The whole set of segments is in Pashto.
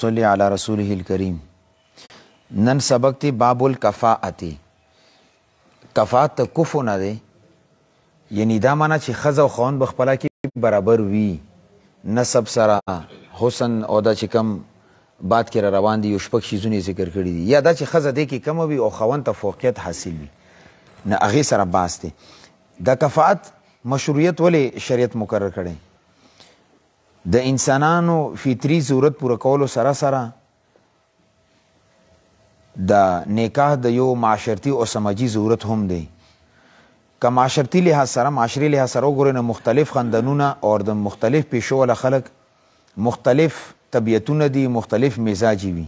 صلی علی رسوله الکریم. نن سبق تی باب الکفاءتی. کفاءت ته کفو نه دی، یعنی دا معنا چې ښځه او خاوند به خپله کې برابر وي، نسب سره، حسن او دا چې کم باد کې را روان دي، یو شپږ شیزونه ذکر کړي دي، یا دا چې ښځه دې کې کمه وي او خاوند ته فوقیت حاصل وي، نه هغې سره بحث دی. د کفاءت مشروعیت ولې شریعت مقرر کړی؟ د انسانانو فطري ضرورت پوره کولو سره سره د نکاح د یو معاشرتي او سماجي ضرورت هم دی. که معاشرتي لحاظ سره، معاشري لحاظ سره وګورئ، مختلف خاندانونه او د مختلف پیشو والا خلک مختلف طبیعتونه دي، مختلف مزاجي وي.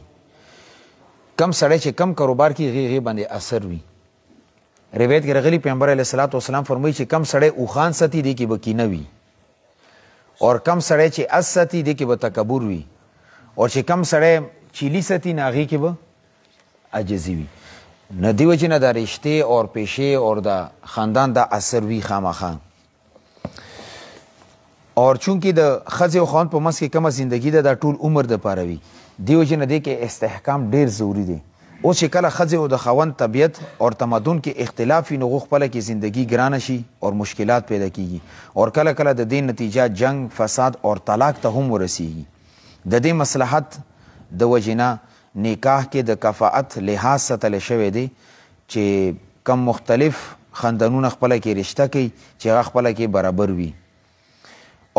کم سړی چې کم کاروبار کې هغې باندې اثر وي. روایت کې راغلي پیغمبر علیه الصلاة والسلام فرمایي چې کم سړی اوښان ساتي دی کې به کینه وي، اور کم سړی چې اس ساتي دی کې به تکبر وي، اور چې کم سړی چیلی ساتي نه هغې کې به عجزي وي. نه دې وجې نه د رشتې اور پیشې اور د خاندان دا اثر وي خامخا. اور چونکې د ښځې او خاوند په منځ کې کمه زندګي ده، دا ټول عمر دپاره وي، دې وجې نه دې کې استحکام ډېر ضروري دی. اوس چې کله ښځې او د خاوند طبیعت اور تمدن کې اختلاف وي، نو هغو خپله کې زندګي ګرانه شي اور مشکلات پیدا کیږي، اور کله کله د دې نتیجه جنگ، فساد اور طلاق ته هم ورسیږي. د دې مصلحت د وجې نه نکاح کې د کفاءت لحاظ ساتلی شوی دی چې کم مختلف خاندانونه خپله کې رشته کوي چې هغه خپله کې برابر وي.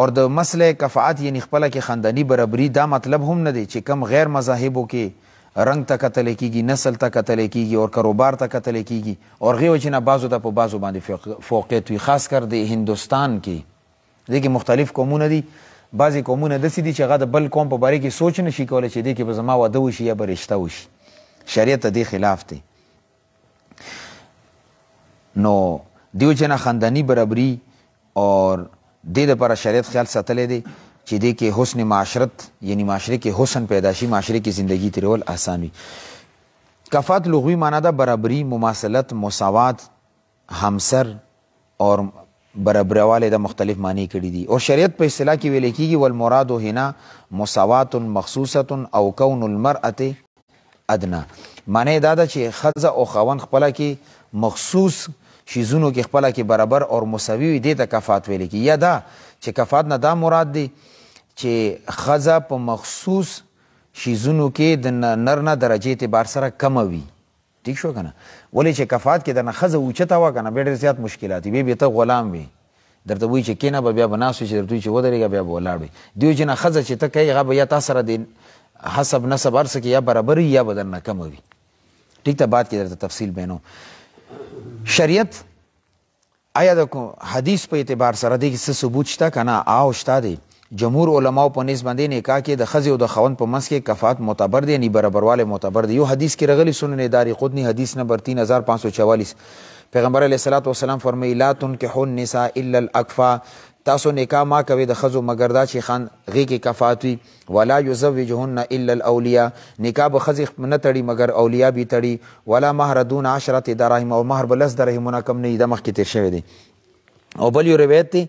اور د مسله کفاءت یعنی خپله کې خانداني برابري، دا مطلب هم نه دی چې کم غیر مذاهبو کې رنگ ته کتلی کېږي، نسل ته کتلی کېږي اور کاروبار ته کتلی کېږي، اور هغې وجې نه بعضو ته په بعضو باندې فوقیت وي. خاص کر د هندوستان کې دې کې مختلف قومونه دي. بعضې قومونه داسې دي چې هغه د بل قوم په باره کې سوچ نه شي کولی چې دې کې به زما واده وشي یا به رشته وشي. شریعت ته دې خلاف دی. نو دې وجې نه خانداني برابري اور دې دپاره شریعت خیال ساتلی دی چې دې کې حسن معاشرت یعنی معاشره کې حسن پیدا شي، معاشره کې زندگی تیرول آسان وي. کفاءت لغوي معنا ده برابري، مماثلت، مساوات، همسر اور برابرواله د مختلف معنی کړي دي. او شریعت په اصطلاح کې ویل کېږي والمراد هنا مساوات مخصوصه او کون المرأة ادنا. معنی دا ده چې ښځه او خاوند خپله کې مخصوص شیزونو کې خپله کې برابر اور مساوي وي، دې ته کفاءت ویل کېږي. یا دا چې کفاءت نه دا مراد دی چې ښځه په مخصوص شیزونو کې د نر نه درجې اعتبار سره کمه وي. ټیک شو که نه؟ ولې چې کفاءت کې درنه ښځه اوچته وه که نه، بیا ډېر زیات مشکلات وي. بیا ته غلام وي، درته وایي چې کېنه به، بیا به ناست وي، چې درته وایي چې ودرېږه، بیا به ولاړ وي. دې وجې نه ښځه چې ته کوې هغه به یا تا سره د حسب نسب هر څه کې یا برابر وي یا به درنه کمه وي. ټیک ته بعد کې درته تفصیل بیانوم. شریعت آیا د حدیث په اعتبار سره دې کې څه ثبوت شته که نه؟ او شته دی. جمهور علماو په نسبت باندې نکاح کې د ښځې او د خاوند په منځ کې کفاءت معتبر دی، یعنی برابروالی معتبر دی. یو حدیث کې راغلی سنن دارقطنی حدیث نمبر 3544، پیغمبر علیه الصلاة والسلام فرمایي لا تنکحوا النساء الا الاکفاء، تاسو نکاح ما کوي د ښځو مګر دا چې خان غې کې کفاءت وي. ولا یزوجهن الا الاولیاء، نکاح به ښځې نه تړي مګر اولیاء به تړي. ولا مهر دون 10 دراهم، او مهر به 10 درهمونه کم نه وي. دا مخکې تیر شوی دی. او بل یو روایت دی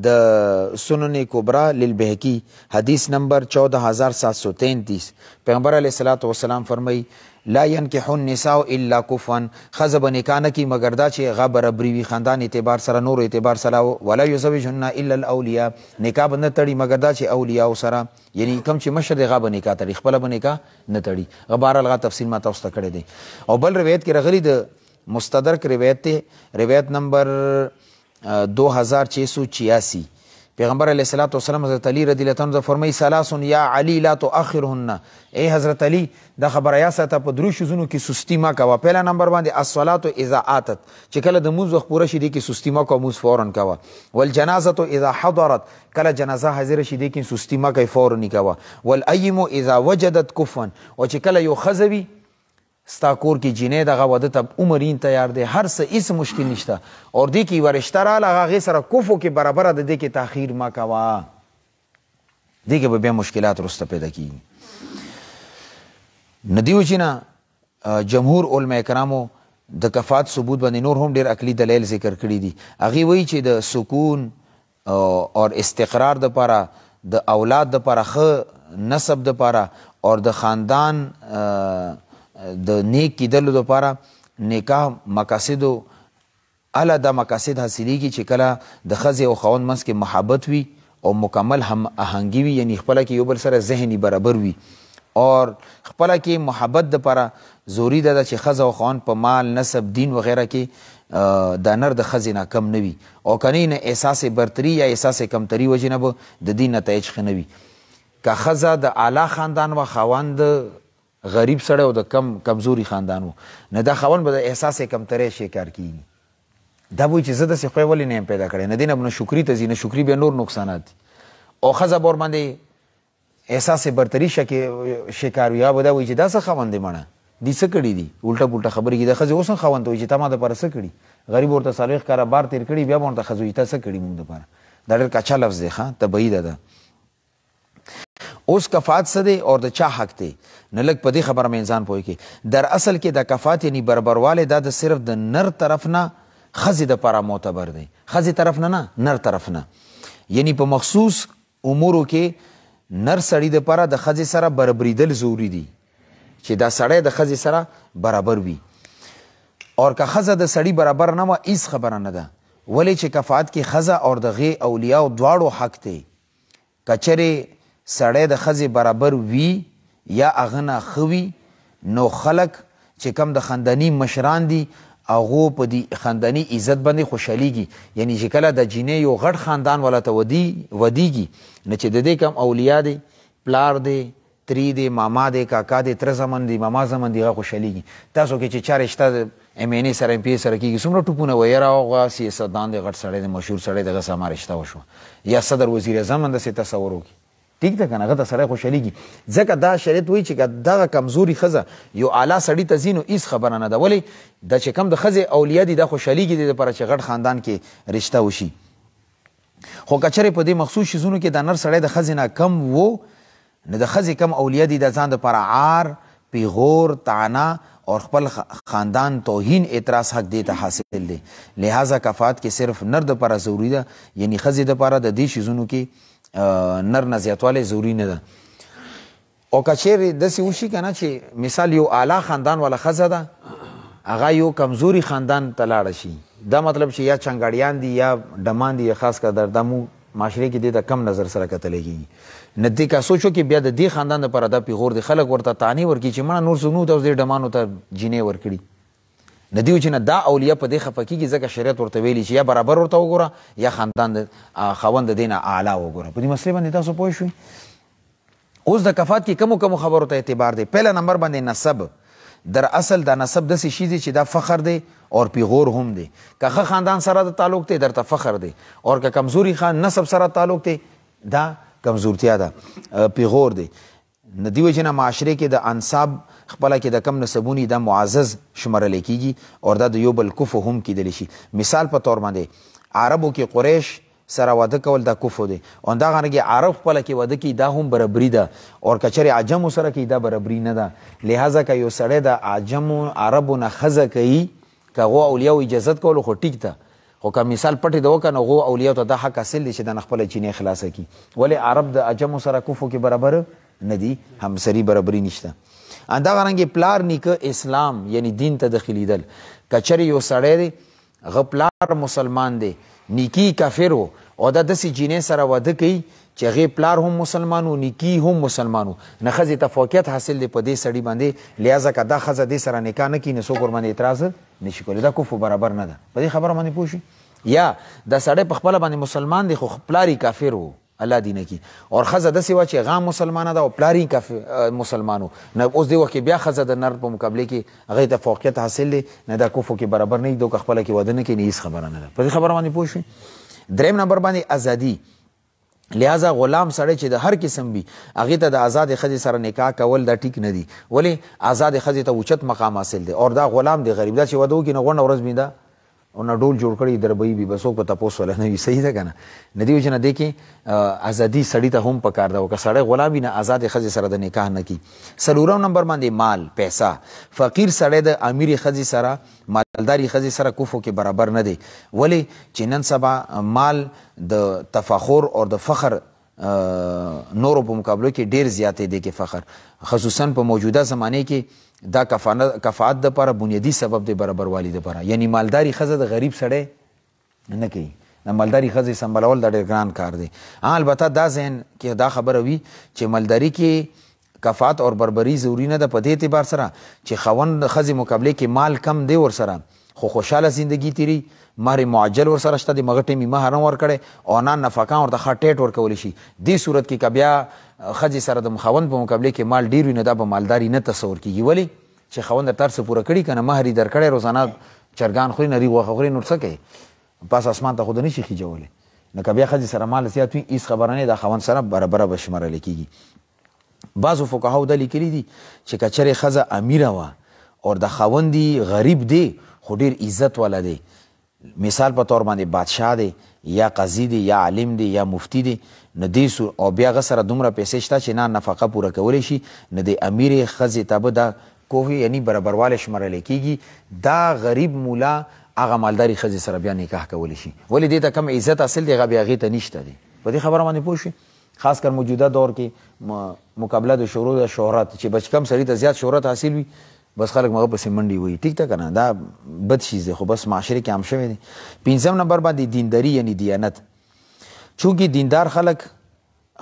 د سنن کبرا للبهقی حدیث نمبر 14733، پیغمبر علیه الصلاة والسلام فرمایي لا ينکح النساء الا کفوا، ښځه به نکاح نه کي مګر دا چې هغه برابري وي خاندان اعتبار سره، نور اعتبار سره. ولا یزوجهن الا الاولیاء، نکاح به نه تړي مګر دا چې اولیاء سره، یعنی کم چې مشر دی هغه به نکاح تړي، خپله به نکاح نه تړي. هغه بهرحال هغه تفصیل ما تاسو ته کړی دی. او بل روایت کې راغلی د مستدرک روایت دی، روایت نمبر 2686، پیغمبر علیه الصلاة والسلام حضرت علی رضی الله عنه فرمایي ثلاث یا علی لا تؤخرهن، ای حضرت علی دا خبره یا ساته په درو شیزونو کې سستی ما کوه. پهلا نمبر باندې الصلاة اذا آتت، چې کله د مونځ وخت پوره شي دې کې سستی ما کوه، مونځ فورا کوه. والجنازة اذا حضرت، کله جنازه حاضره شي دې کې سستی ما کوي، فورا یې کوه. والأیم اذا وجدت کفوا، او چې کله یو ښځه وي ستا کور کې جینۍ دغه واده ته عمرین تیار دی، هر څه هېڅ مشکل نشته، اور دې کې یوه رشته راغله هغې سره کفو کې برابره ده، دې کې تاخیر مه کوه، دې کې به بیا مشکلات وروسته پیدا کېږي. نو دې وجې نه جمهور علما کرامو د کفاءت ثبوت باندې نور هم ډېر عقلي دلایل ذکر کړي دي. هغې وایي چې د سکون اور استقرار دپاره، د اولاد دپاره، ښه نسب دپاره او د خاندان د نیک کیدلو لپاره نکاح مقاصدو اله دا مقاصد حاصلیږي چې کله د ښځې او خاوند منځ کې محبت وي او مکمل هم آهنګي وي، یعنی خپله کې یو بل سره ذهني برابر وي، اور خپله کې محبت دپاره ضروري ده چې ښځه او خاوند په مال، نسب، دین وغیره کې دا نر د ښځې نه کم نه وي، او که نه احساس برتري یا احساس کمتري وجې نه به د دې نتایج ښه نه وي. که ښځه د اعلی خاندان و، خاوند غریب سړی او د کمزوري خاندان و، نه دا خاوند به د احساس کمترۍ شکار کیږي. دا وایي چې زه داسې خوی ولې نه یم پیدا کړی، نه دې نه به نشکري ته ځي، نشکري بیا نور نقصانات دي، او ښځه به ورباندې احساس برتري شکار وي. یا به دا وایي چې دا څه خاوند دی مړه دي څه کړي دي، الټه پلټه خبرې کړي. د ښځې اوس هم خاوند ته وایي چې تا ما دپاره څه کړي، غریب ورته څلوېښت کاله بار تېر کړي، بیا به ورته ښځه وایي تا څه کړي مونږ دپاره. دا ډېر کچا لفظ دی، ښه طبعي ده. اوس کفات څه دی او د چا حق دی، نه لږ په دې خبره مې انسان پوه کړي. در اصل کې د کفات یعنی برابروالی دا د صرف د نر طرف نه ښځې دپاره معتبر دی، ښځې طرف نه نر طرف نه. یعنی په مخصوص امورو کې نر سړي دپاره د ښځې سره برابریدل ضروري دي چې دا سړی د ښځې سره برابر وي. اور که ښځه د سړي برابر نه وه هیڅ خبره نه ده، ولې چې کفات کې ښځه او د هغې اولیاو دواړو حق دی. که چرې سړی د ښځې برابر وي یا هغه نه ښه وي، نو خلک چې کم د خانداني مشران دي هغو په دې خانداني عزت باندې خوشحالیږي. یعنی چې کله د جینۍ یو غټ خاندان والا ته ودیږي، نو چې د دې کم اولیا دی، پلار دی، تری دی، ماما دی، کاکا دی، تره زمن دی، ماما زمن دی، هغه خوشحالیږي. تاسو کې چې چا رشته د ایم این ای سره ایم پی ای سره کېږي څومره ټوپونه وایي یاره هغه سیاستدان دی، غټ سړی دی، مشهور سړی دی، هغه سره ما رشته وشوه، یا صدر وزیر اعظم هم داسې تصور وکړي. ٹھیک ده کنه، هغه ته سړی خوشحالیږي. ځکه دا شریعت وایي چې دغه کمزوري ښځه یو اعلی سړي ته ځي نو هېڅ خبره نه ده، ولې دا چې کم د ښځې اولیا دي دا خوشحالیږي دې دپاره چې غټ خاندان کې رشته وشي. خو که چېرې په دې مخصوص شیزونو کې دا نر سړی د ښځې نه کم و، نو د ښځې کم اولیا دي د ځان دپاره عار، پیغور، طعنه اور خپل خاندان توهین اعتراض حق دې ته حاصل دی. لہذا کفات کې صرف نر دپاره ضروري ده، یعنی ښځې دپاره د دې شیزونو کې نر نه زیاتوالی ضروري نه ده. او که چیرې داسې وشي که نه چې مثال یو اعلی خاندان والا ښځه ده، هغه یو کمزوري خاندان ته لاړه شي، دا مطلب چې یا چنګاړیان دي یا ډمان دي، یا خاص کر دا مو معاشرې کې دې ته کم نظر سره کتلی کېږي. نه دې که سوچ وکړي بیا د دې خاندان دپاره دا پیغور دی، خلک ورته طعنې ورکړي چې مړه نور څوک نو ته اوس دې ډمانو ته جینۍ ورکړي. نه دې چې نه دا اولیا په دې خفه کېږي، ځکه شریعت ورته ویلي چې یا برابر ورته وګوره یا خاندان د خاوند د دې نه اعلی وګوره. په دې مسلې باندې تاسو پوه شوئ. اوس د کفات کې کمو خبرو ته اعتبار دی. پهله نمبر باندې نسب. در اصل دا نسب داسې شی دی چې دا فخر دی اور پیغور هم دی. که ښه خاندان سره د تعلق دی درته فخر دی، اور که کمزوري نسب سره تعلق دی دا کمزورتیا ده، پیغور دی. د دې وجې نه معاشرې کې د انصاب خپله کې د کم نسبونی دا معزز شمرلی کېږي، اور دا د یو بل کفو هم کیدلی شي. مثال په طور باندې عربو کې قریش سره واده کول دا کفو دی، او همدغرانګې عرب خپله کې واده کوي دا هم برابري ده، اور که چېرې عجمو سره کوي دا برابري نه ده. لہذا که یو سړی د عجمو عربو نه ښځه کوي، که هغو اولیاو اجازت کولو خو ټیک ده، خو که مثال پټې د وکړه نو هغو اولیاو ته دا حق حاصل دی چې دا نه خپله چینې خلاصه کړي. ولې عرب د عجمو سره کفو کې برابر نه دي، همسري برابري نشته. همدغرانګې پلار نیکه اسلام یعنی دین ته دخیلیدل. که چېرې یو سړی دی هغه پلار مسلمان دی، نیکی کافر و، او دا داسې جینۍ سره واده کوي چې هغې پلار هم مسلمان و، نیکي هم مسلمان و، نه ښځې ته فوقیت حاصل دی په دې سړي باندې. لہذا که دا ښځه دې سره نکاح نه کړي نو څوک ورباندې اعتراض نشي کولی. دا کفر برابر نه ده. په دې خبره باندې پوه شئ. یا دا سړی په خپله باندې مسلمان دی خو پلار یې کافر و، الله دې نه کړي، اور ښځه داسې وه چې هغه مسلمانه ده او پلار یې مسلمان و، نه اوس دې وخت کې بیا ښځه د نر په مقابلې کې هغې ته فوقیت حاصل دی، نه دا کفر کې برابر نه وي. دو که خپله کې واده نه کوي نه هېڅ خبره نه ده. په دې خبره باندې پوه شئ. دریم نمبر باندې ازادي. لہذا غلام سړی چې د هر قسم وي هغې ته د آزادې ښځې سره نکاح کول دا ټیک نه دي. ولې آزادې ښځې ته اوچت مقام حاصل دی، اور دا غلام دی غریب، دا چې واده وکړي نو غونډه ورځ مې ده او نه ډول جوړ کړي دربوي وي، بس څوک په تپوس ولا نه وي. صحیح ده که نه؟ نه دې وجې نه دی کې ازادي سړي ته هم پکار ده، او که سړی غلام وي نه آزادې ښځې سره د نکاح نه کړي. څلورم نمبر باندې مال، پیسه. فقیر سړی د امیرې ښځې سره، مالداري ښځې سره کفو کې برابر نه دی. ولې چې نن سبا مال د تفاخر او د فخر نورو په مقابلو کې ډیر زیاتې دی کې فخر خصوصا په موجوده زمانه کې دا کفاعت د لپاره بنیادی سبب دی برابروالي د لپاره یعنی مالداري ښځه د غریب سړی نه کوي د مالداري ښځې سمبالول د ډېر ګران کار دی البته دا ذهن کې دا خبره وي چې مالداري کې کفاعت اور بربري ضروري نه ده په دې اعتبار سره چې خاوند د ښځې مقابلې کې مال کم دی ورسره خو خوشحاله زندگی تیری مهر معجل ورسره شته د مغه ټیمې مهر هم ورکړی او نه نفقه ورته ښه ټیټ ورکولی شي دې صورت کې که بیا ښځې سره د خاوند په مقابلې کې مال ډېر وي نو دا به مالداري نه تصور کېږي ولې چې خاوند درته هر څه پوره کړي که نه مهر یې درکړی روزانه چرګان خوري نري غوښه خوري نور څه کوي پاس اسمان ته خو د نشي خیجولی نو که بیا ښځې سره مال زیات وي هېڅ خبره نه دا خاوند سره برابره به شمارلی کېږي بعضو فقهاو دا لیکلي دي چې که چرې ښځه امیره وه او د خاوند غریب دی خو ډېر عزت والا دی مثال په طور باندې بادشاه دی یا قاضي دی یا عالم دی یا مفتی دی نو دې او بیا هغه سره دومره پیسې شته چې نه نفقه پوره کولی شي نو د امیرې ښځې ته به دا کوه یعنی برابروالی شمارلی کېږي دا غریب مولا هغه مالداري ښځې سره بیا نکاح کولی شي ولې دې ته کم عزت حاصل دی هغه بیا هغې ته نشته دی په دې خبره باندې پوه شوې خاص کر موجوده دور کې مقابله د شروع د شهرت چې بچ کم سړي ته زیات شهرت حاصل وي بس خلک مغه پسې منډي وي ټیک ته کنه دا بد چیز دی خو بس معاشره کې عام شوی دی پنځم نمبر باندې دینداری یعنی دیانت چونکه دیندار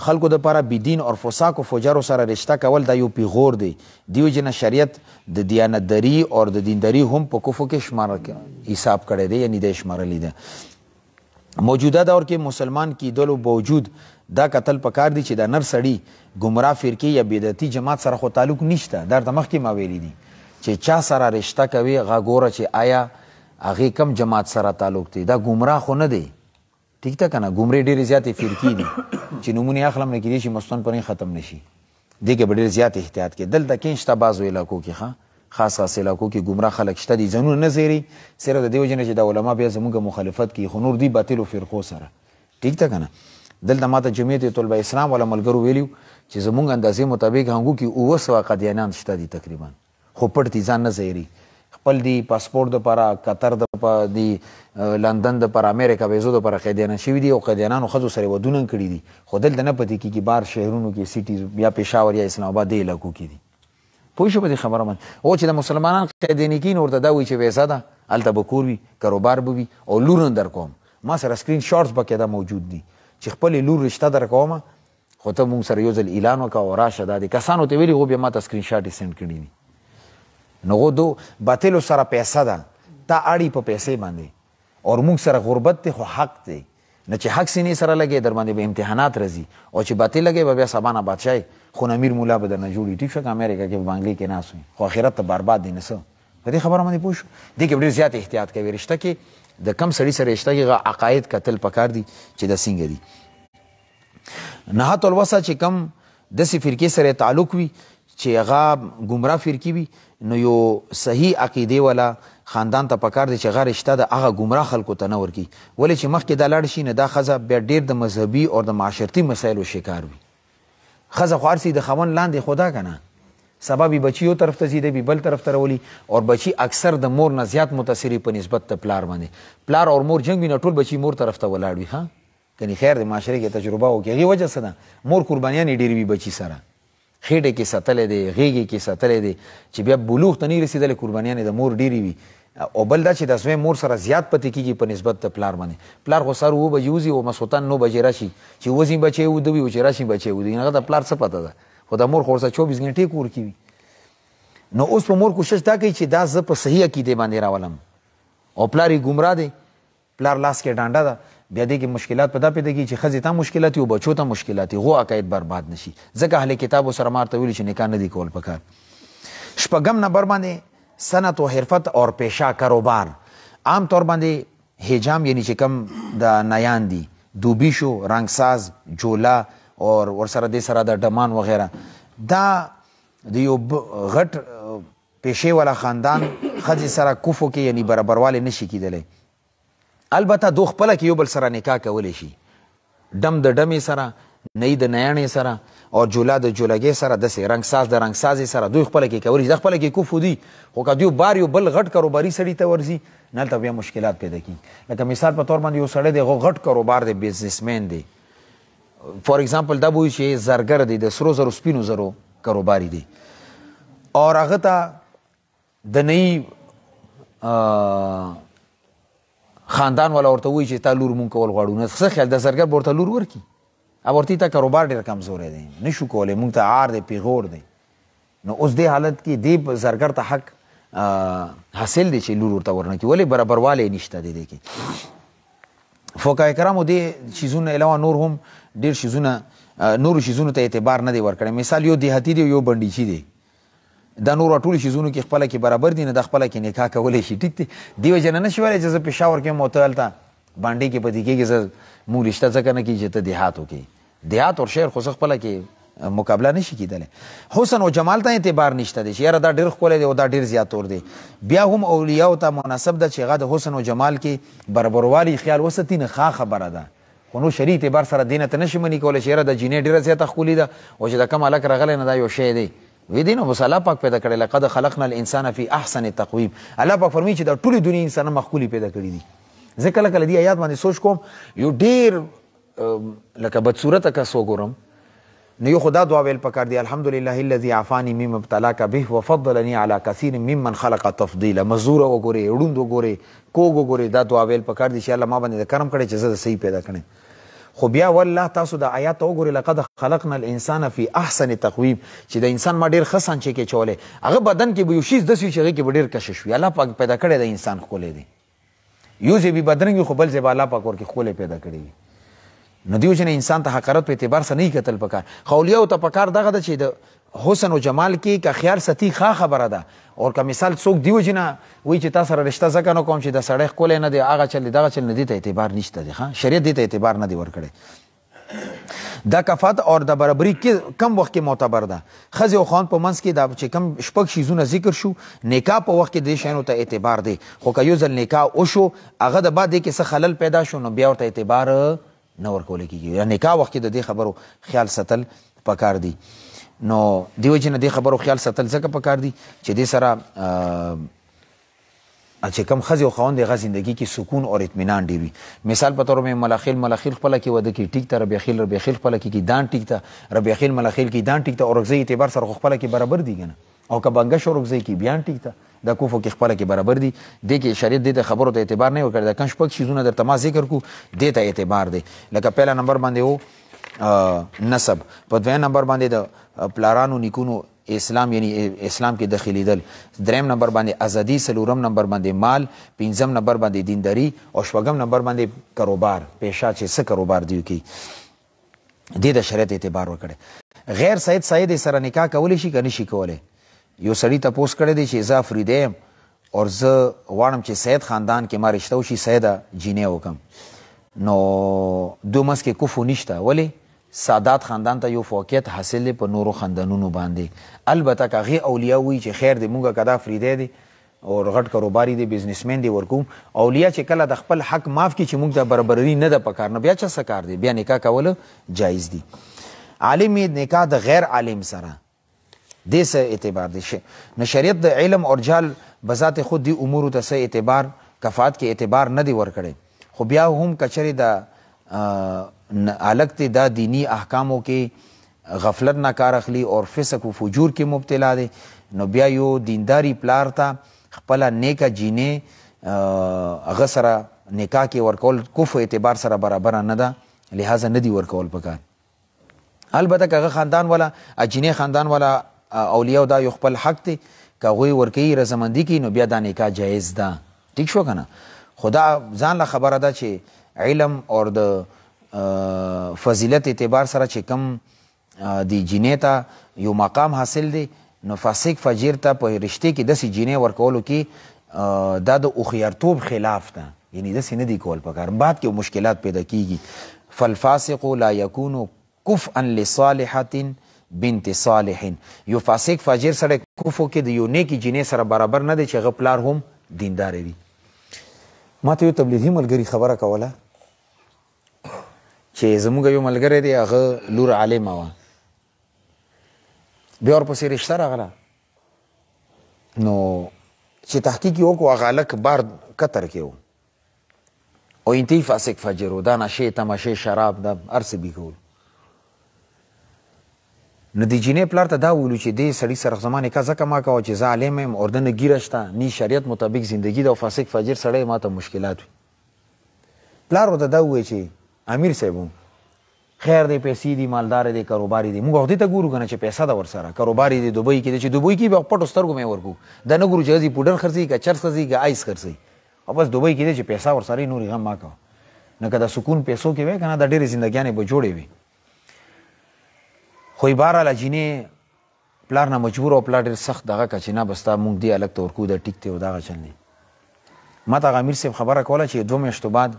خلکو د لپاره بيدین او فساق او فجر سره رشتہ کول دا یو پیغور دی دیو جن شریعت د دیانتداری او د دینداری هم په کفو کې شمار حساب کړی دی یعنی د شمارلی دی موجوده دور کې مسلمان کیدلو باوجود دا قتل پکار دی چې د نر سړی گمراه فرقه یا بدعتي جماعت سره خو تعلق نشته در د مخکې ما ویلی دي چې چا سره رشتہ کوي هغه ګوره چې آیا هغې کم جماعت سره تعلق دی دا گمراه خو نه دی ټیک ته که نه ګمرې ډېرې زیاتې فرقې دي چې نومونه یې اخلم نه کېدی شي مستون پرې ختم نه شي دې کې به ډېر زیات احتیاط کې دلته کې شته بعضو علاقو کې خاص علاقو کې ګمراه خلک شته دي ځانونه نه زیري صرف د دې وجې نه چې د علما بیا زموږ مخالفت کوي خو نور دي باطلو فرقو سره ټیک ته که نه دلته ماته جمعیت طلبه اسلام والا ملګرو ویلي چې زموږ اندازې مطابق هنګو کې 900 قادیانان شته دي تقریبا خو پټ دي ځان نه زیري خپل دی پاسپورت دپاره قطر دی لندن دپاره امریکا ویزو دپاره قیدیانان شوي دي او قیدیانانو ښځو سره ودونه کړي دي خو دلته نه پتې کېږي بار شهرونو کې سیټیز یا پېښور یا اسلام آباد دې علاقو کې دي پوه شو په دې خبره باندې او چې د مسلمانان قیدیانې کېږي نو ورته دا وایي چې ویزه ده هلته به کور وي کاروبار به وي او لور نه در کوم ما سره سکرین شاټس به کې دا موجود دي چې خپلې لور رشته در کومه خو ته مونږ سره یو ځل اعلان وکړه او راشه دا دي کسانو ته ویلي هغو بیا ما ته سکرین شاټ یې سینډ کړي دي نو هغو دو باطلو سره پیسه ده تا اړي په پیسې باندې او موږ سره غربت دی خو حق دی نه چې حق سینې سره لګې در باندې به امتحانات راځي او چې باطل لګې به بیا سبانه بادشاهي خو امیر مولا به درنه جوړي ټیک شو که امریکا کې په بانګلې کې ناست وي خو آخرت ته برباد دی نه څه په دې خبره باندې پوه شو دې کې ډېر زیات احتیاط کوي رشته کې د کم سړي سره رشته کې عقاید کتل پکار دي چې دا څنګه دي نهات الوسه چې کم داسې فرقې سره تعلق وي چې هغه ګمراه فرقې وي نو یو صحیح عقیدې والا خاندان ته پکار دی چې هغه رشته د هغه ګمراه خلکو ته نه ورکړي ولې چې مخکې دا لاړ شي نه دا ښځه بیا ډېر د مذهبي او د معاشرتي مسایلو شکار وي ښځه خو هر څه د خاوند لاندې خو دا که نه سبا بي بچي یو طرف ته ځي دی بي بل طرف ته راولي او بچي اکثر د مور نه زیات متاثري په نسبت د پلار باندې پلار او مور جنګ وي نو ټول بچي مور طرف ته ولاړ وي ها کني خیر د معاشره کې تجربه وکړي هغې وجه څه ده مور قربانیانې ډېرې وي بچي سره خېټې کې ساتلی دی غېږې کې ساتلی دی چې بیا بلوغ ته نه رسېدلی قربانیانې د مور ډېرې وي او بل دا چې د زوی مور سره زیات پتې کېږي په نسبت د پلار باندې پلار خو سر 9 بجې وځي او مسوتان 9 بجې راشي چې وځي بچی وده وي او چې راشي بچی وده هغه د پلار څه پته ده خو د مور خو ورسره 24 غنټې کور کې وي نو اوس په مور کوشش دا کوي چې دا زه په صحیح عقیدې باندې راولم او پلار یې ګمراه دی پلار لاس کې ډانډه ده بیا دې کې مشکلات پیدا کېږي چې ښځې ته مشکلات وي او بچو ته مشکلات وي هغو عقاید برباد نشي ځکه اهل کتابو سره ما ورته ویلي چې نکاح نه دي کول پکار شپږم نمبر باندې صنعت و حرفت اور پیشه کاروبار عام طور باندې حجام یعنی چې کم د نیان دي دوبي شو رنګساز جولا اور ورسره دې سره د ډمان وغیره دا د یو غټ پیشې والا خاندان ښځې سره کفو کې یعنی برابروالی نشي کېدلی البته دو خپله کې یو بل سره نکاح کولی شي ډم د ډمې سره نی د نیانې سره او جولا د جولګۍ سره داسې رنګساز د رنګسازې سره دوی خپله کې کولی شي د خپله کې کفو دي خو که دوی بار یو بل غټ کاروباري سړي ته ورځي نه هلته بیا مشکلات پیدا کېږي لکه مثال په طور باندې یو سړی دی هغه غټ کاروبار دی بزنسمین دی فور ایگزامپل دا به چې زرګر دی د سرو زرو سپینو زرو کاروباري دی اور هغه ته د نئی خاندان والا ورته وایي چې تا لور مونږ کول غواړو نو څه خیال د زرګر به ورته لور ورکړي اب ورته تا کاروبار ډېر کمزوری دی نشو کولی مونږ ته عار دی پیغور دی نو اوس دې حالت کې دې زرګر ته حق حاصل دی چې لور ورته ورنکړي ولې برابروالی نشته دی دې کې فقها کرامو دې چیزونه علاوه نور هم ډېر چیزونه نورو چیزونو ته اعتبار نه دی ورکړی مثال یو دیهاتي دی یو بنډیچي دی دا نور ټولو چیزونو کې خپله کې برابر دي نه د خپله کې نکاح کولی شي ټیک دی دې وجه نه نشي ویلی چې زه پېښور کې یم او ته هلته بانډې کې پدې کېږي زه مونږ رشته ځکه نه کېږي چې ته دیهات وکړې دیهات اور شهر خو زه خپله کې مقابله نشي کېدلی حسن او جمال ته اعتبار نشته دی چې یاره دا ډېر ښکلی دی او دا ډېر زیات تور دی بیا هم اولیاو ته مناسب ده چې هغه د حسن او جمال کې برابروالي خیال وساتي نه ښه خبره ده خو نو شرعي اعتبار سره دې نه ته نشي مني کولی چې یاره د جینۍ ډېره زیاته ښکلي ده او چې د کوم هلک راغلی نه دا یو شی دی وی دی نو بس الله پاک پیدا کړی لقد خلقنا الانسان فی احسن تقویم الله پاک فرمایي چې دا ټولې دنیا انسانان مخکولي پیدا کړي دي زه کله کله دې آیات باندې سوچ کوم یو ډېر لکه بدصورته کس وګورم نو یو خو دا دعا ویل پکار دی الحمدلله الذي عافانی مما ابتلاک به وفضلني على كثير ممن خلق تفضیلا مزور وګورئ ړوند وګورئ کوږ وګورئ دا دعا ویل پکار دی چې الله ما باندې د کرم کړی چې زه د صحیح پیدا کړم خو بیا والله تاسو د آیات وګورئ لقد خلقنا الانسان فی احسن تقویم چې د انسان ما ډېر ښه سانچې کې چولی هغه بدن کې به یو شیز داسې وي چې هغې کې به ډېر کشش وي الله پاک پیدا کړی د انسان ښکلی دی یو ځای به بدرنګ وي خو بل ځای به الله پاک ورکې ښکلی پیدا کړی وي نو دې وجې نه انسان ته حقارت په اعتبار سره نه کتل پکار خو اولیاو ته پکار دغه ده چې د حسن و جمال کې که خیال ستی ښه خبره ده او که مثال څوک دې وجې نه وایي چې تا سره رشته ځکه نه کوم چې د سړی ښکلی نه دی هغه چل دی دغه چل نه دې ته اعتبار نشته دی شریعت دې ته اعتبار نه دی ورکړی دا کفات اور د برابري کم وخت کې معتبر ده ښځې او خاوند په منځ کې دا چې کم شپږ شیزونه ذکر شو نکاح په وخت کې دې شیانو ته اعتبار دی خو که یو ځل نکاح وشو هغه د بعد دې کې څه خلل پیدا شو نو بیا ورته اعتبار نه ورکولی کېږي یا نکاح وخت کې د دې خبرو خیال ساتل پکار دی نو دې وجې نه دې خبرو خیال ساتل ځکه پکار دی چې دې سره چې کم ښځې او خاوند هغه زندګي کې سکون او اطمینان ډېر وي مثال په طور مې ملخیل خپله کې واده کې ټیک ته ربیخیل خپله کې دان ټیک ته ربیخیل ملخیل کې دان ټیک ته اورکزۍ اعتبار سره خو خپله کې برابر دي که نه او که بنګش اورکزۍ کې بیان ټیک ته دا کوفو کې خپله کې برابر دي دې کې شریعت دې ته خبرو ته اعتبار نه ورکړی دا کم شپږ چیزونه درته ما ذکر کړو دې ته اعتبار دی لکه پهلا نمبر باندې و نسب په دویم نمبر باندې د پلارانو نیکونو اسلام یعنی اسلام کې دخیلیدل دریم نمبر باندې ازادي څلورم نمبر باندې مال پنځم نمبر باندې دینداري او شپږم نمبر باندې کاروبار پیشه چې څه کاروبار دی کوي دې د شریعت اعتبار وکړي غیر سید سره نکاح کولی شي که نشي کولی یو سړي تپوس کړی دی چې زه افریدی یم او زه غواړم چې سید خاندان کې ما رشته وشي سیده جینۍ وکم نو دو منځ کې کفو نشته ولې سادات خاندان ته یو فوقیت حاصل دی په نورو خاندانونو باندې البته که هغې اولیا وایي چې خیر دی مونږه که دا افریدی دی او غټ کاروباري دی بزنسمین دی ورکوم اولیا چې کله د خپل حق معاف کړي چې مونږ ته برابري نه ده پکار نو بیا چه څه کار دی بیا نکاح کول جایز دی عالم نکاح د غیر عالم سره دې څه اعتبار دی نو شریعت د علم اور جهل بذات خود دی امورو ته څه اعتبار کفات کې اعتبار نه دی ورکړی خو بیا هم کچرې د الګ ته دا دینی احکامو کې غفلت نه کار اخلي او فسق و فجور کې مبتلا دی نو بیا یو دینداری پلار ته خپله نیکه جینۍ هغه سره نکاح کې ورکول کفو اعتبار سره برابره نه ده لہذا نه دی ورکول پکار البته که هغه خاندان والا جینۍ خاندان والا اولیاء دا یو خپل حق دی که هغوی ورکوي رضامندي کوي نو بیا دا نکاح جایز ده ټیک شو که نه خو دا ځان له خبره ده چې علم اور د فضیلت اعتبار سره چې کم دی جینۍ ته یو مقام حاصل دی نو فاسق فجیر ته په رشته کې داسې جینۍ ورکولو کې دا د هوښیارتوب خلاف ده یعنی داسې نه دی کول پکار بعد کې مشکلات پیدا کیږي فالفاسق لا یکون کفءا لصالحة بنت صالح یو فاسق فاجر سره کفو کې د یو نیکی جینۍ سره برابر نه دی چې هغه پلار هم دیندار وي ما ته یو تبلیغي ملګري خبره کوله چې زموږ یو ملګری دی هغه لور عالمه وه بیا ورپسې رشته راغله نو چې تحقیق یې وکړو هغه هلک بار قطر کې و او انتهی فاسق فجر و دا نشې تماشې شراب دا هر څه بي کول نو د جینۍ پلار ته دا ویلو چې دې سړي سره زما نکاح ځکه ما کوه چې زه عالم یم اور دنه ګیره شته نی شریعت مطابق زندگی ده او فاسق فاجر سړی ما ته مشکلات وي پلار ورته دا ووایي چې امیر صاحب خیر دی پیسې دي مالدار دی کاروباري دی موږ دې ته ګورو کنه چې پیسه ده ورسره کاروباري دی دوبۍ کې چې دوبۍ کې به پټو سترګو مې ورکو دا نه ګورو چې ځي پوډر خرڅي کا چرس خرڅي کا آیس خرڅي او بس دوبۍ کې چې پیسه ورسره نوري غم ما کوه نه کدا سکون پیسو کې وای کنه دا ډېرې زندګیانې به جوړې وي خو بهرحال جینۍ پلار نه مجبور او پلار ډېر سخت دغه که چې نه بس تا مونږ دې هلک ته ورکو دا ټیک دی او دغه چل دی ما ته هغه امیر صاحب خبره کوله چې 2 میاشتو بعد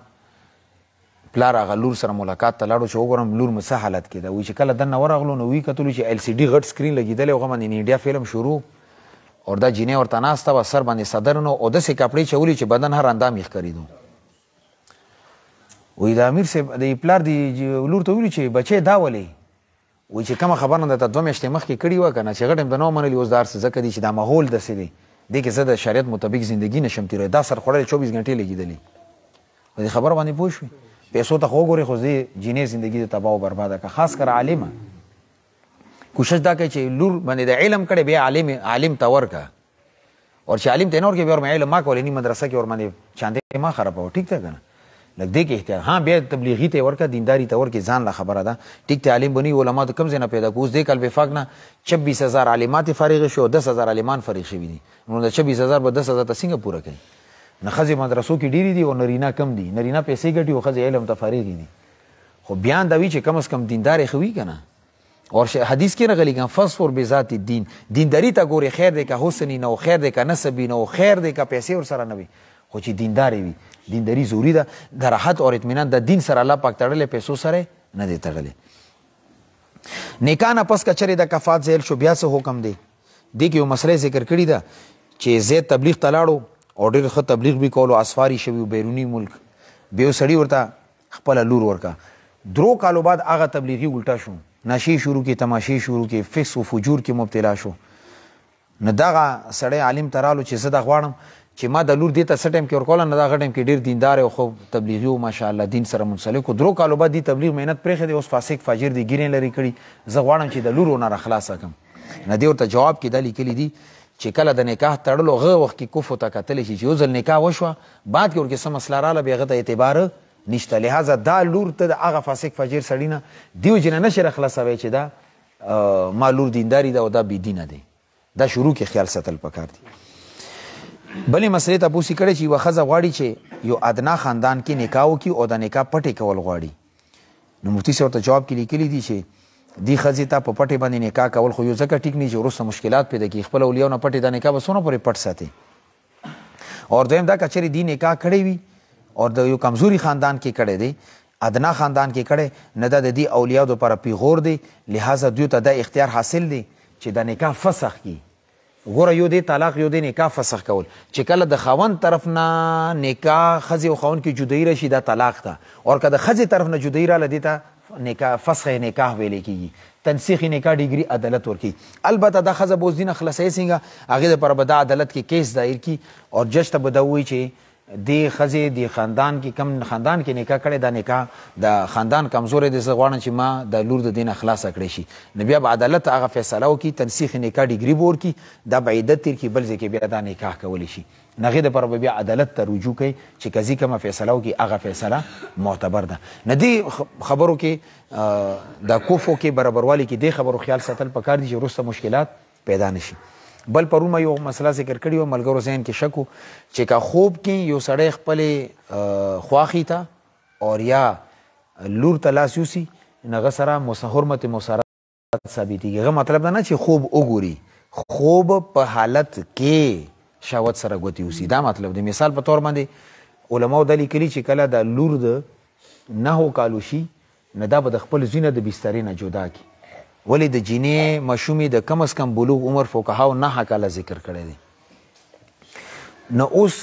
پلار هغه لور سره ملاقات ته لاړو چې وګورم لور مې څه حالت کې ده وایي چې کله دننه ورغلو نو ویې کتلو چې LCD غټ سکرین لګېدلی هغه باندې انډیا فلم شروع اور دا جینۍ ورته ناسته وه سر باندې صدر نو او داسې کپړې چولي چې بدن هر اندام یې ښکارېدو وایي د امیر صاحب د پلار د لور ته ویلي چې بچی دا ولې وایي چې کومه خبره نه درته 2 میاشتې مخکې کړې وه که نه چې غټ م د نه منلي اوس دا هر څه ځکه دي چې دا ماحول داسې دی دې کې زه د شریعت مطابق زندګي نشم تېروی دا سر خوړلی 24 غنټې لګېدلي په دې خبره باندې پوه شوې پیسو ته خو وګورې خو دې جینۍ زندګي د تباه و برباده که خاص کر عالمه کوشش دا کوي چې لور باندې د علم کړی بیا عالم ته ورکه اور چې عالم ته نه ورکوي بیا ورمې علم ما کولی نی مدرسه کې ورباندې چاندې ما خرابوه ټیک ده که نه لږ دې کې احتیاط ها بیا تبلیغي ته ورکه دینداري ته ورکې ځان له خبره ده ټیک ته عالم بني علما ته کم ځای نه پیدا کو اوس دې کال وفاق نه 26000 عالمات فارغ شو 10000 عالمان فارغ شوي دي نو د 26000 به 10000 ته څنګه پوره کوي نه ښځې مدرسو کې ډېرې دي او نرینه کم دي نرینه پیسې ګټي او ښځې علم ته فارغې دي خو بیان دا وي چې کم از کم دیندارې ښه وي که نه اور حدیث کې راغلی که فاصفر بذات الدین دینداري ته ګورې خیر دی که حسني نه و خیر دی که نسبي نه و خیر دی که پیسې ورسره نه وي خو چې دیندارې وي دینداري ضروري ده د راحت اور اطمینان د دین سره الله پاک تړلی پیسو سره نه دی تړلی نکاح نه پس که چرې د کفات زیل شو بیا څه حکم دی دې کې یو مسله ذکر کړې ده چې زید تبلیغ ته لاړو او ډېر ښه تبلیغ به کولو اسفاري شوي بیروني ملک بیا یو سړي ورته خپله لور ورکه 3 کالو بعد هغه تبلیغي الټا شو نشې شروع کې تماشې شروع کې فسق و فجور کې مبتلا شو نو دغه سړی عالم ته رالو چې زه دا غواړم چې ما د لور دې ته څه ټایم کې ورکوله نه دغه ټایم کې ډېر دیندار او خو تبلیغي و ماشاءالله دین سره منسلک و 3 کالو بعد دې تبلیغ محنت پرېښی دی اوس فاسق فاجر دی ګیرې لرې کړي زه غواړم چې د لورو نه راخلاصه کړم نه دې ورته جواب کې دا لیکلي دي چې کله د نکاح تړلو هغه وخت کې کفو ته کتلی شي چې یو ځل نکاح وشوه بعد کې ورکې څه مسله راله بیا هغه ته اعتبار نشته لهذا دا لور ته د هغه فاسق فاجر سړي نه دیو جنه نشي راخلاصوی چې دا ما لور دینداري ده او دا بېدینه دی دا شروع کې خیال ساتل پکار دي بلې مسلې ته پوسې کړی چې یوه ښځه غواړي چې یو ادنا خاندان کې نکاح وکړي او د نکاح پټې کول غواړي نو مفتي صاحب ته جواب کې لیکلي دي چې دې ښځې ته په پټې باندې نکاح کول خو یو ځکه ټیک نه چې وروسته مشکلات پیدا کړي خپل اولیاو نه پټې دا نکاح به څونه پورې پټ ساتي اور دویم دا که چېرې دې نکاح کړی وي اور د یو کمزوري خاندان کې کړی دی ادنا خاندان کې کړی نه دا د دې اولیاو دپاره پیغور دی لہذا دوی ته دا اختیار حاصل دی چې دا نکاح فسخ کړي ګوره یو دی طلاق یو دی نکاح فسخ کول چې کله د خاوند طرف نه نکاح ښځې او خاوند کې جدایي راشي دا طلاق ده اور که د ښځې طرف نه جدایي راله دې ته نکاح فسخ نکاح ویلې کېږي تنسیخ نکاح ډیګري عدالت ورکي البته دا ښځه به اوس دینه خلاصوي څنګه هغې دپاره به دا عدالت کې کیس دایر کړي اور جج ته به دا ووایي چې دې ښځې دې خاندان کې کم خاندان کې نکاح کړی دا نکاح د خاندان کمزوری دی زه غواړم چې ما د لور د دې نه خلاصه کړی شي نو بیا به عدالت هغه فیصله وکړي تنسیخ نکاح ډیګري به ورکړي دا به عدت تېر کړي بل ځای کې بیا دا نکاح کولی شي نو هغې دپاره به بیا عدالت ته رجوع کوي چې قضي کومه فیصله وکړي هغه فیصله معتبر ده نه دې خبرو کې د کفو کې برابروالي کې دې خبرو خیال ساتل پکار دي چې وروسته مشکلات پیدا نشي بل پرون ما یو مسله ذکر کړې وه ملګرو ذهن کې شک و چې که خوب کې یو سړی خپلې خواښي ته اور یا لور ته لاس یوسي نو هغه سره حرمت مسارت ثابتېږي هغه مطلب ده نه چې خوب وګوري خوب په حالت کې شهوت سره ګوتې یوسي دا مطلب دی مثال په طور باندې علماو دا لیکلي چې کله د لور د 9 کالو شي نو دا به د خپل زوی نه د بسترې نه جدا کړي ولی د جینۍ مشومې د کم از کم بلوغ عمر فقهاو 9 کاله ذکر کړی دی نو اوس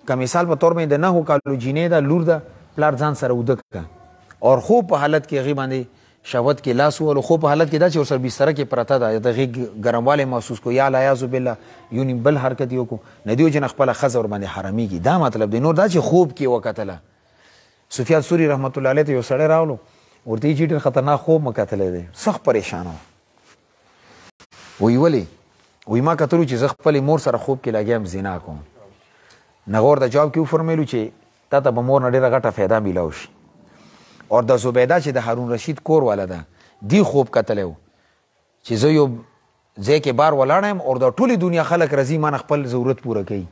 که مثال په طور باندې د 9 کالو جینۍ ده لور ده پلار ځان سره اوده کړه اور خوب په حالت کې هغې باندې شهوت کې لاس وولو خوب په حالت کې دا چې ورسره بستره کې پرته ده د هغې ګرموالی محسوس کو یا العیاذ بالله یو نیم بل حرکت یې وکړو نه دې وجې نه خپله ښځه ورباندې حرامېږي دا مطلب دی نور دا چې خوب کې وکتله سفیان ثوري رحمت الله علیه ته یو سړی راغلو ورته یې چې ډېر خطرناک خوب مې کتلی دی سخت پریشان و وی ولې وی ما کتلو چې زه خپلې مور سره خوب کې لګیا یم زنا کوم. نغور د جواب کې وفرمیلو چې تا ته به مور نه ډېره غټه فایده میلاو شي. اور د زبیده چې د هارون رشید کور والا ده دی خوب کتلی و چې زه یو ځای کې بار ولاړ یم او د ټولې دنیا خلک راځي ما نه خپل ضرورت پوره کوي.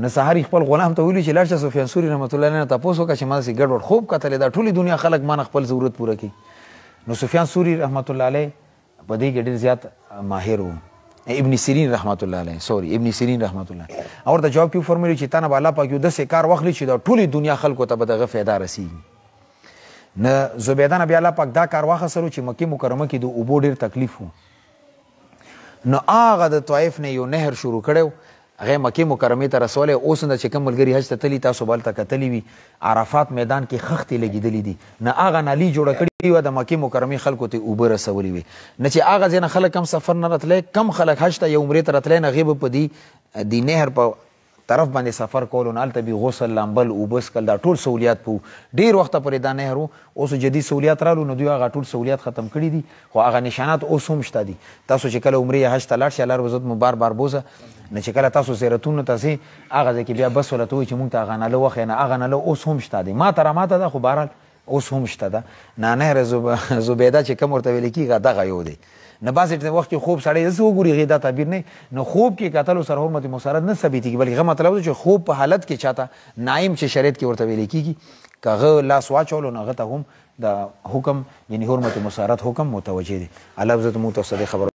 نه سهار خپل غلام ته ویلي چې لاړ شه سفیان سوري رحمت الله علیه نه تپوس وکړه چې ما داسې ګډوډ خوب کتلی دا ټولې دنیا خلک ما نه خپل ضرورت پوره کوي. نو سفیان سوري رحمت الله علیه په دې کې ډېر زیات ماهر و. ابن سیرین رحمت الله علیه ابن سیرین رحمت الله اور د جواب کې وفرمیلي چې تا نه به الله پاک یو داسې کار واخلي چې د ټولې دنیا خلکو ته به دغه فایده رسیږي. نه زبیده نه بیا الله پاک دا کار واخیستلو چې مکې مکرمه کې د اوبو ډېر تکلیف و. نو هغه د طایف نه یو نهر شروع کړی و هغه مکې مکرمې ته رسولی. اوس نه چې کوم ملګري حج ته تلي تاسو به هلته کتلي وي عرفات میدان کې خښتې لګېدلي دي. نه هغه نالي جوړه کړې وه د مکې مکرمې خلکو ته اوبه رسولې وې. نه چې هغه ځای نه خلک کم سفر نه راتلی کم خلک حج ته یا عمرې ته راتلی نه هغې به په دې نهر په طرف باندې سفر کولو. نه هلته به غسل لامبل اوبه څکل دا ټول سهولیات په ډېر وخته پورې دا نهر و. اوس جدید سهولیات رالو نو دوی هغه ټول سهولیات ختم کړي دي خو هغه نشانات اوس هم شته دي. تاسو چې کله عمرې یا حج ته لاړ شئ الله رب عزت مو بار بار بوزه. نه چې کله تاسو زیارتونو ته ځئ هغه ځای کې بیا بس ورته وایي چې مونږ ته هغه نله وښیه. نه هغه نله اوس هم شته دی ما ته راماته ده خو بهرحال اوس هم شته ده. نه نهر زبیده چې کوم ورته ویل کېږي دغه یو دی. نه بعضې وخت کې خوب سړی داسې وګوري هغې دا تعبیر نه نو خوب کې کتلو سره حرمت مسارت نه ثابتېږي بلکې هغه مطلب ده چې خوب په حالت کې چاته نایم چې شریعت کې ورته ویل کېږي که هغه لاس واچولو نو هغه ته هم د حکم یعنې حرمت مسارت حکم متوجه دی. الله عزت موږ ته څه دی خبر